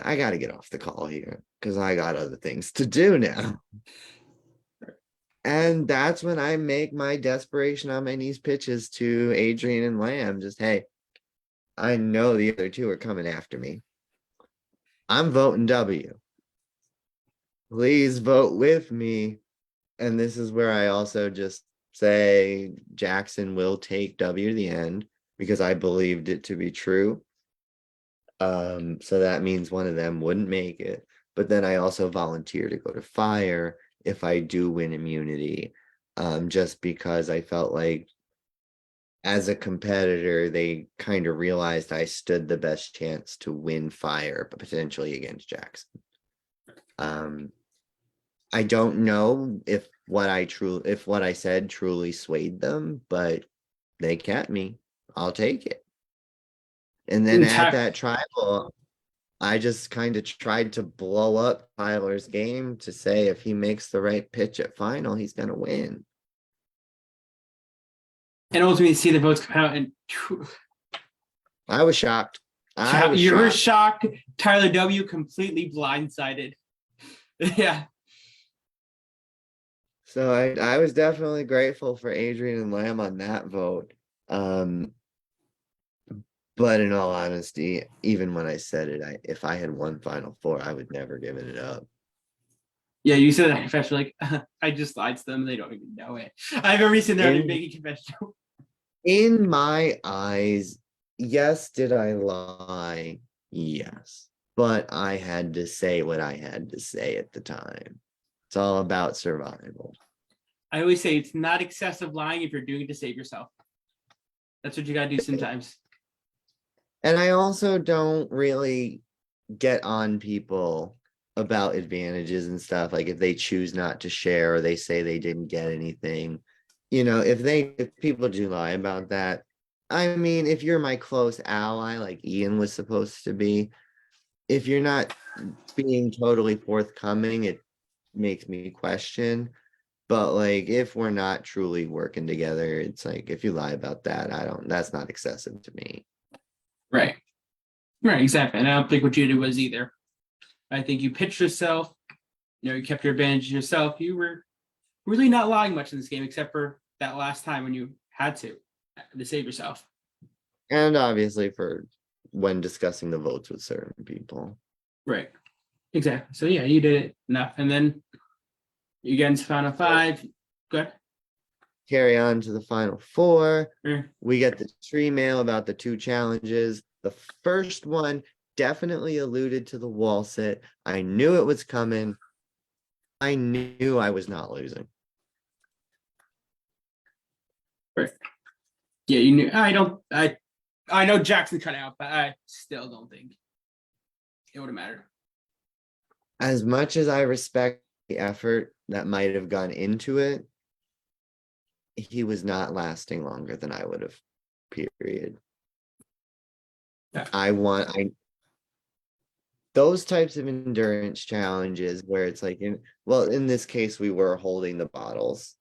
I got to get off the call here because I got other things to do now. And that's when I make my desperation on my knees pitches to Adrian and Lamb. Just, hey, I know the other two are coming after me. I'm voting W. Please vote with me. And this is where I also just say Jackson will take W to the end because I believed it to be true. So that means one of them wouldn't make it. But then I also volunteer to go to fire if I do win immunity. Just because I felt like as a competitor, they kind of realized I stood the best chance to win fire, but potentially against Jackson. I don't know if what I said truly swayed them, but they kept me. I'll take it. And then at that tribal, I just kind of tried to blow up Tyler's game to say if he makes the right pitch at final, he's gonna win. And ultimately see the votes come out and I was shocked. you were shocked. Tyler W completely blindsided. Yeah. So I was definitely grateful for Adrian and Lamb on that vote. But in all honesty, even when I said it, if I had won Final Four, I would never given it up. Yeah, you said that confession like I just lied to them. They don't even know it. I've already seen there In- making confession. In my eyes, yes, did I lie? Yes. But I had to say what I had to say at the time. It's all about survival. I always say it's not excessive lying if you're doing it to save yourself. That's what you gotta do sometimes. And I also don't really get on people about advantages and stuff. Like if they choose not to share or they say they didn't get anything, if people do lie about that, I mean, if you're my close ally, like Ian was supposed to be, if you're not being totally forthcoming, it makes me question. But like if we're not truly working together, it's like if you lie about that, that's not excessive to me. Right. Right, exactly. And I don't think what you did was either. I think you pitched yourself, you kept your advantage yourself. You were really not lying much in this game, except for that last time when you had to save yourself. And obviously for when discussing the votes with certain people. Right. Exactly. So yeah, you did it enough. And then you get into final five. Good. Carry on to the final four. Yeah. We get the tree mail about the two challenges. The first one definitely alluded to the wall sit. I knew it was coming. I knew I was not losing. Right. Yeah, you knew. I know Jackson cut out, but I still don't think it would have mattered. As much as I respect the effort that might have gone into it, he was not lasting longer than I would have. Period. Yeah. Those types of endurance challenges where it's like in this case we were holding the bottles,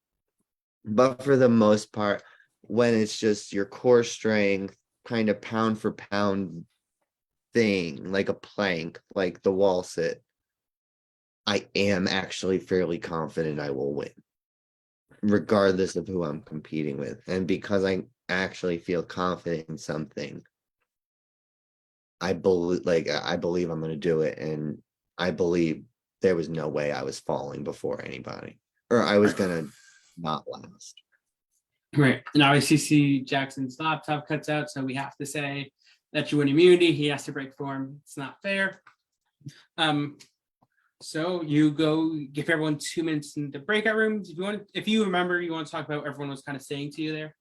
but for the most part when it's just your core strength kind of pound for pound thing like a plank like the wall sit, I am actually fairly confident I will win regardless of who I'm competing with. And because I actually feel confident in something, I believe I'm going to do it. And I believe there was no way I was falling before anybody or I was going to not last. Right. And obviously, see Jackson's laptop cuts out, so we have to say that you win immunity. He has to break form. It's not fair. So you go give everyone 2 minutes in the breakout rooms. If you remember, you want to talk about what everyone was kind of saying to you there.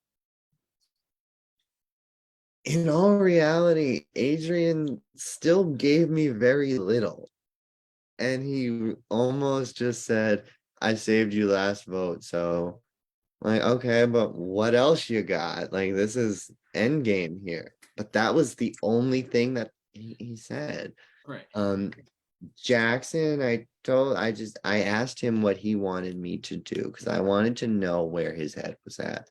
In all reality, Adrian still gave me very little. And he almost just said, I saved you last vote. So like, okay, but what else you got? Like, this is end game here. But that was the only thing that he said. Right. Jackson, I asked him what he wanted me to do because I wanted to know where his head was at.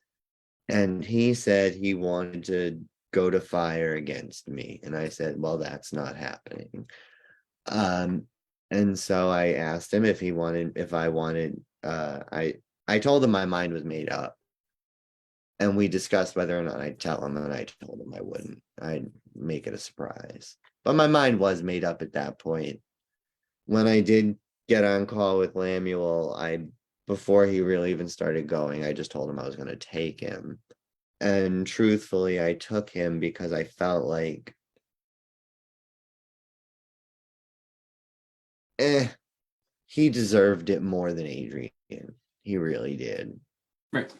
And he said he wanted to go to fire against me. And I said, well, that's not happening. And so I asked him if I wanted, I told him my mind was made up. And we discussed whether or not I'd tell him, and I told him I wouldn't. I'd make it a surprise. But my mind was made up at that point. When I did get on call with Lamuel, before he really even started going, I just told him I was going to take him. And truthfully, I took him because I felt like he deserved it more than Adrian. He really did. Right.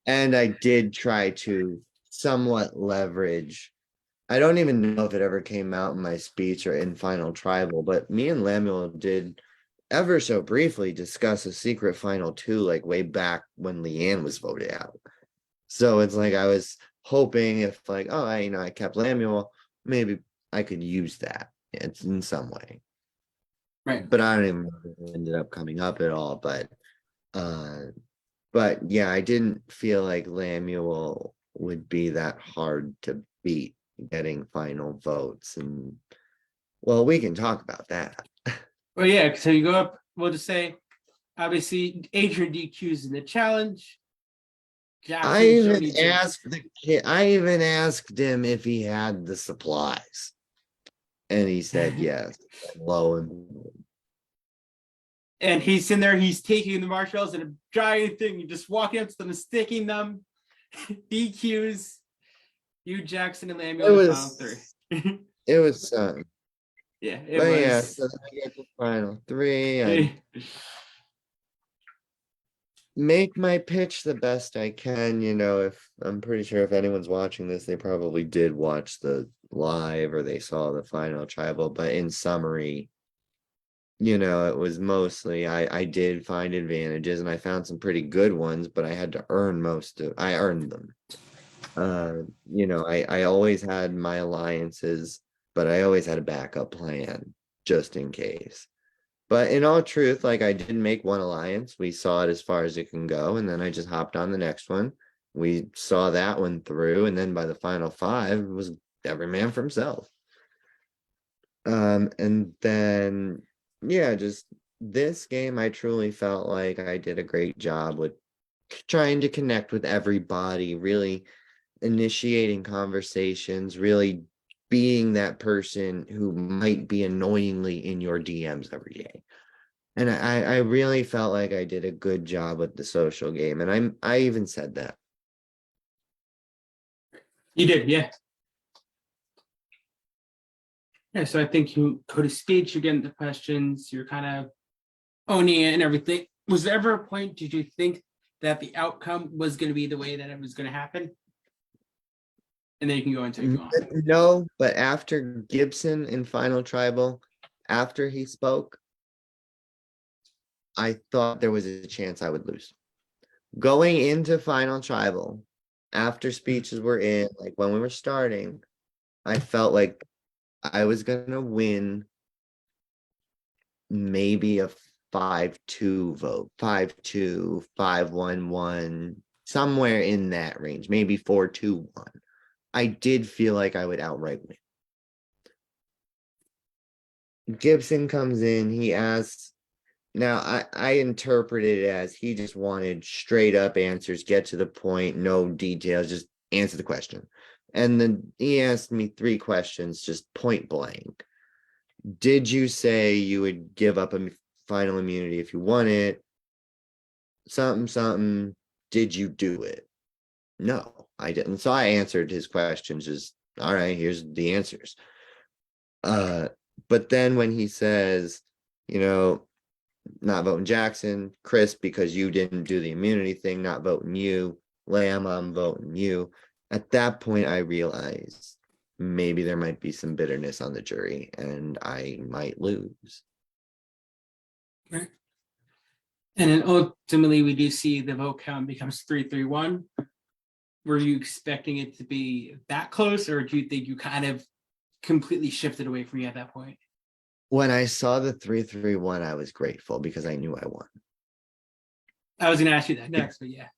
And I did try to somewhat leverage. I don't even know if it ever came out in my speech or in Final Tribal, but me and Lemuel did ever so briefly discuss a secret Final Two, like way back when Leanne was voted out. So it's like I was hoping if like, oh, I kept Lemuel, maybe I could use that in some way. Right. But I don't even know if it ended up coming up at all. But yeah, I didn't feel like Lemuel would be that hard to beat getting final votes. And well, we can talk about that. Well, yeah. So you go up. We'll just say, obviously, Adrian DQs in the challenge. I even asked him if he had the supplies. And he said yes. Lo and behold. And he's in there, he's taking the marshmallows and a giant thing, you just walking up to them and sticking them. DQs. Hugh Jackson and It Lamuel in the final was three. it was something. Yeah, it But yeah, was. so then I get to final three. I make my pitch the best I can. If I'm pretty sure if anyone's watching this, they probably did watch the live or they saw the final tribal. But in summary, it was mostly I did find advantages and I found some pretty good ones, but I had to earn I earned them. I always had my alliances, but I always had a backup plan just in case. But in all truth, like I did make one alliance. We saw it as far as it can go, and then I just hopped on the next one. We saw that one through, and then by the final five, it was every man for himself. And then yeah, just this game, I truly felt like I did a great job with trying to connect with everybody, really initiating conversations, really being that person who might be annoyingly in your DMs every day. And I really felt like I did a good job with the social game. And I even said that. You did, yeah. Yeah, so I think you go to speech, you're getting the questions, you're kind of owning it and everything. Was there ever a point, did you think that the outcome was going to be the way that it was going to happen? And then you can go into it if you want. No, but after Gibson in Final Tribal, after he spoke, I thought there was a chance I would lose. Going into Final Tribal, after speeches were in, like when we were starting, I felt like I was gonna win maybe a 5-2 vote, 5-2, 5-1-1, somewhere in that range, maybe 4-2-1. I did feel like I would outright win. Gibson comes in, he asks, now I interpret it as he just wanted straight up answers, get to the point, no details, just answer the question. And then he asked me 3 questions, just point blank. Did you say you would give up a final immunity if you won it? Something, something. Did you do it? No, I didn't. So I answered his questions, just all right, here's the answers. But then when he says, not voting Jackson, Chris, because you didn't do the immunity thing, not voting you, Lamb, I'm voting you. At that point, I realized maybe there might be some bitterness on the jury and I might lose. Okay. And then ultimately, we do see the vote count becomes 3-3-1. Were you expecting it to be that close, or do you think you kind of completely shifted away from you at that point? When I saw the 3-3-1, I was grateful because I knew I won. I was going to ask you that next, but yeah.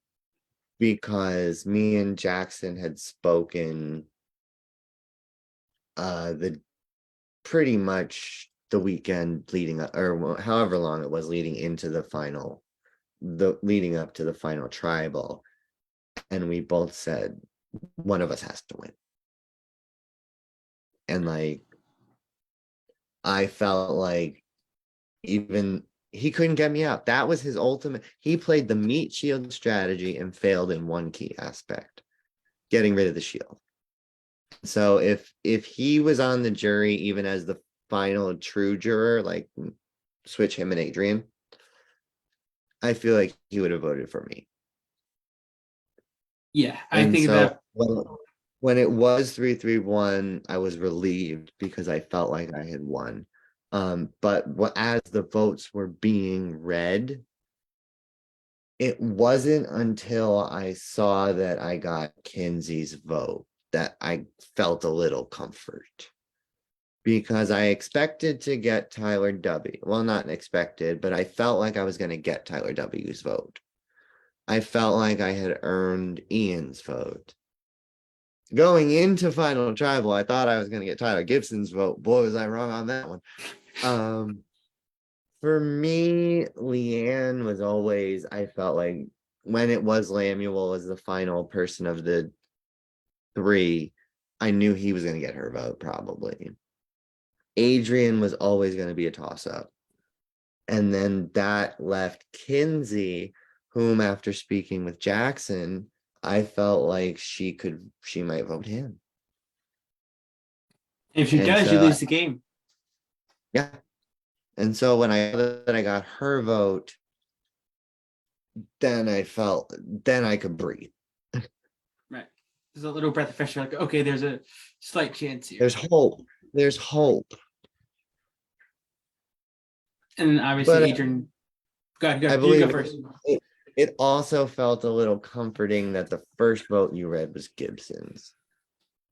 Because me and Jackson had spoken the pretty much the weekend leading up, or however long it was leading into leading up to the final tribal, and we both said one of us has to win. And like I felt like even he couldn't get me out. That was his ultimate. He played the meat shield strategy and failed in one key aspect, getting rid of the shield. So if he was on the jury, even as the final true juror, like switch him and Adrian, I feel like he would have voted for me. Yeah, I think that when it was 3-3-1, I was relieved because I felt like I had won. But as the votes were being read, it wasn't until I saw that I got Kinsey's vote that I felt a little comfort. Because I expected to get Tyler W. Well, not expected, but I felt like I was going to get Tyler W.'s vote. I felt like I had earned Ian's vote. Going into Final Tribal, I thought I was going to get Tyler Gibson's vote. Boy, was I wrong on that one. For me, Leanne was always, I felt like when it was Lamuel as the final person of the 3, I knew he was going to get her vote probably. Adrian was always going to be a toss-up. And then that left Kinsey, whom after speaking with Jackson, I felt like she might vote him. If she And does, you so, lose the game. yeah. And so when I got her vote, then I could breathe. Right. There's a little breath of fresh air. Like, okay, there's a slight chance here. There's hope. There's hope. And then obviously, But Adrian. Go ahead, I you go believe first. it also felt a little comforting that the first vote you read was Gibson's.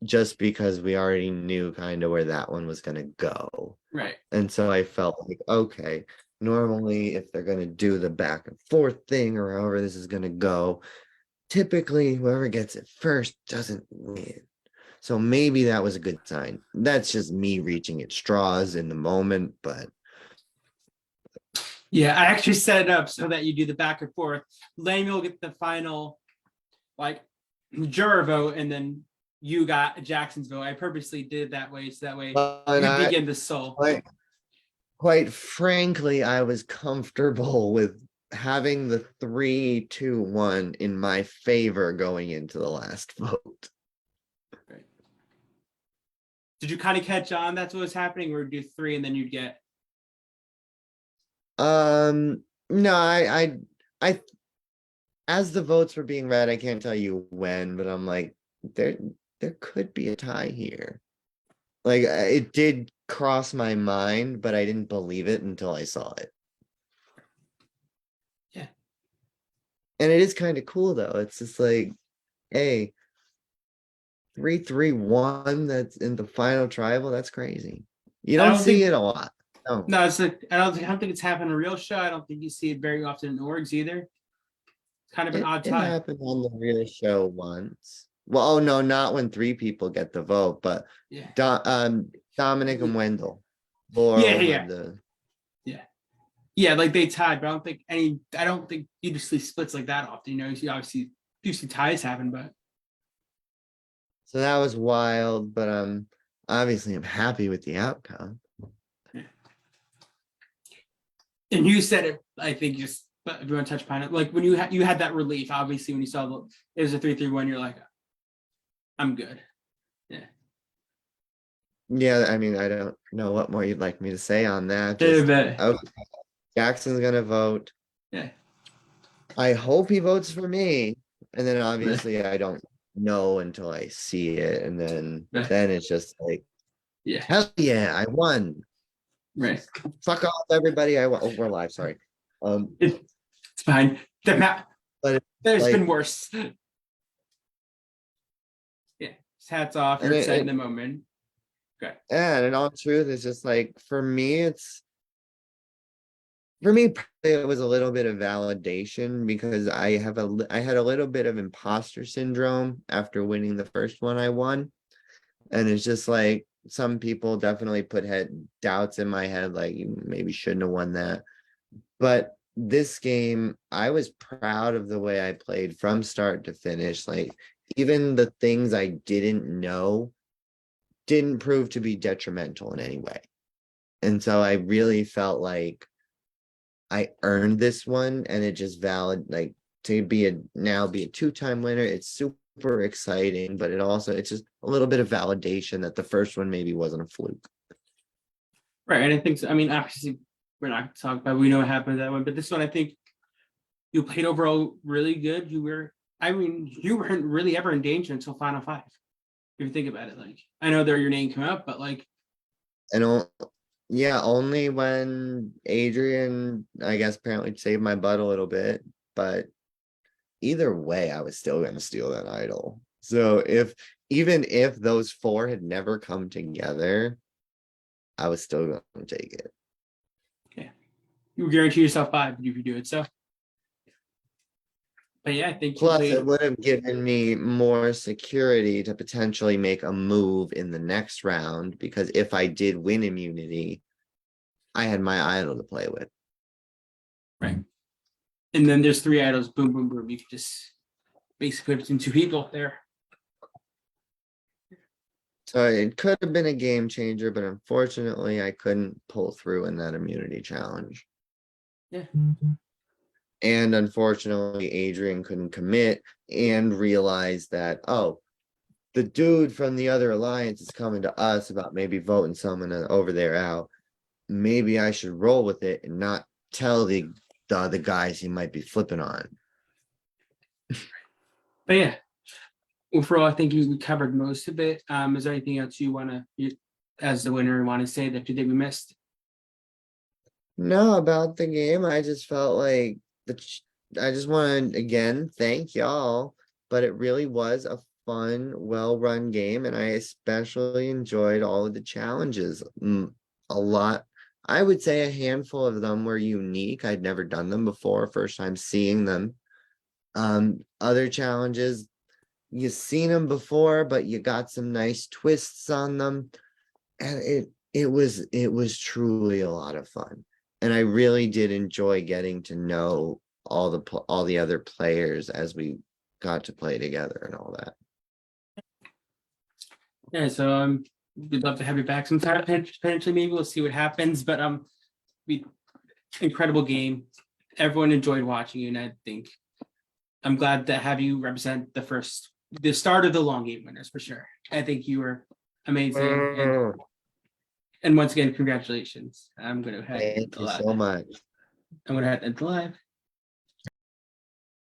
Just because we already knew kind of where that one was going to go. Right. And so I felt like, okay, normally if they're going to do the back and forth thing or however this is going to go, typically whoever gets it first doesn't win. So maybe that was a good sign. That's just me reaching at straws in the moment, but Yeah, I actually set it up so that you do the back and forth. Lamy will get the final, like, juror vote, and then you got Jackson's vote. I purposely did it that way, so that way and you begin the soul. quite frankly, I was comfortable with having the 3-2-1 in my favor going into the last vote. Right. Did you kind of catch on that's what was happening, or do three and then you'd get? No, I as the votes were being read, I can't tell you when, but I'm like, there could be a tie here. Like it did cross my mind, but I didn't believe it until I saw it. Yeah. And it is kind of cool though. It's just like, hey, 3-3-1 that's in the final tribal. That's crazy. You I don't don't see think it a lot. No. no, it's like I don't think it's happened in a real show. I don't think you see it very often in orgs either. It's kind of an odd It tie. happened on the real show once. Well, oh no, not when 3 people get the vote, but Yeah. Dominic and Wendell. Yeah, Laurel yeah, had the yeah. Like they tied, but I don't think you just see splits like that often. You know, you obviously do see ties happen, but so that was wild, but obviously I'm happy with the outcome. and you said it. I think just but if you want to touch upon it, like when you had that relief, obviously when you saw it was a 3-3-1, you're like, I'm good. Yeah, I mean, I don't know what more you'd like me to say on that. Yeah, Just but okay, Jackson's gonna vote. yeah, I hope he votes for me. And then obviously I don't know until I see it. And then it's just like, yeah, hell yeah, I won. right. Fuck off, everybody. I won. Oh, we're live, sorry. It's fine. The map. But it's There's like, been worse. Yeah, hats off. You're And it- excited in it- the moment. Okay. yeah, and in all truth, it's just like for me, probably it was a little bit of validation because I had a little bit of imposter syndrome after winning the first one I won. And it's just like some people definitely put doubts in my head, like you maybe shouldn't have won that. But this game, I was proud of the way I played from start to finish. Like even the things I didn't know didn't prove to be detrimental in any way. And so I really felt like I earned this one, and it just valid like to be a 2-time winner. It's super exciting, but it's just a little bit of validation that the first one maybe wasn't a fluke. Right. And I think so. I mean, obviously, we're not talking about we know what happened that one, but this one I think you played overall really good. You weren't really ever in danger until Final Five. If you think about it, like I know there your name came up, but like And yeah, only when Adrian, I guess, apparently saved my butt a little bit, but either way, I was still going to steal that idol. So even if those 4 had never come together, I was still going to take it. you guarantee yourself 5 if you do it. So, but yeah, I think Plus, it would have given me more security to potentially make a move in the next round because if I did win immunity, I had my idol to play with. Right. And then there's 3 idols. Boom, boom, boom. You could just basically put it in 2 people there. So it could have been a game changer, but unfortunately, I couldn't pull through in that immunity challenge. Yeah. And unfortunately, Adrian couldn't commit and realized that, oh, the dude from the other alliance is coming to us about maybe voting someone over there out. Maybe I should roll with it and not tell the other guys he might be flipping on. But yeah, overall, I think we covered most of it. Is there anything else you want to, as the winner, want to say that you think we missed? No, about the game, I just felt like I just want to again thank y'all, but it really was a fun, well-run game, and I especially enjoyed all of the challenges. A lot, I would say a handful of them were unique. I'd never done them before, first time seeing them. Other challenges, you've seen them before, but you got some nice twists on them, and it was truly a lot of fun. And I really did enjoy getting to know all the other players as we got to play together and all that. Yeah, so we'd love to have you back sometime. Potentially, maybe we'll see what happens. But we incredible game. Everyone enjoyed watching you, and I think I'm glad to have you represent the start of the long game winners for sure. I think you were amazing, and once again, congratulations. I'm gonna head Thank you so much. I'm gonna head into live.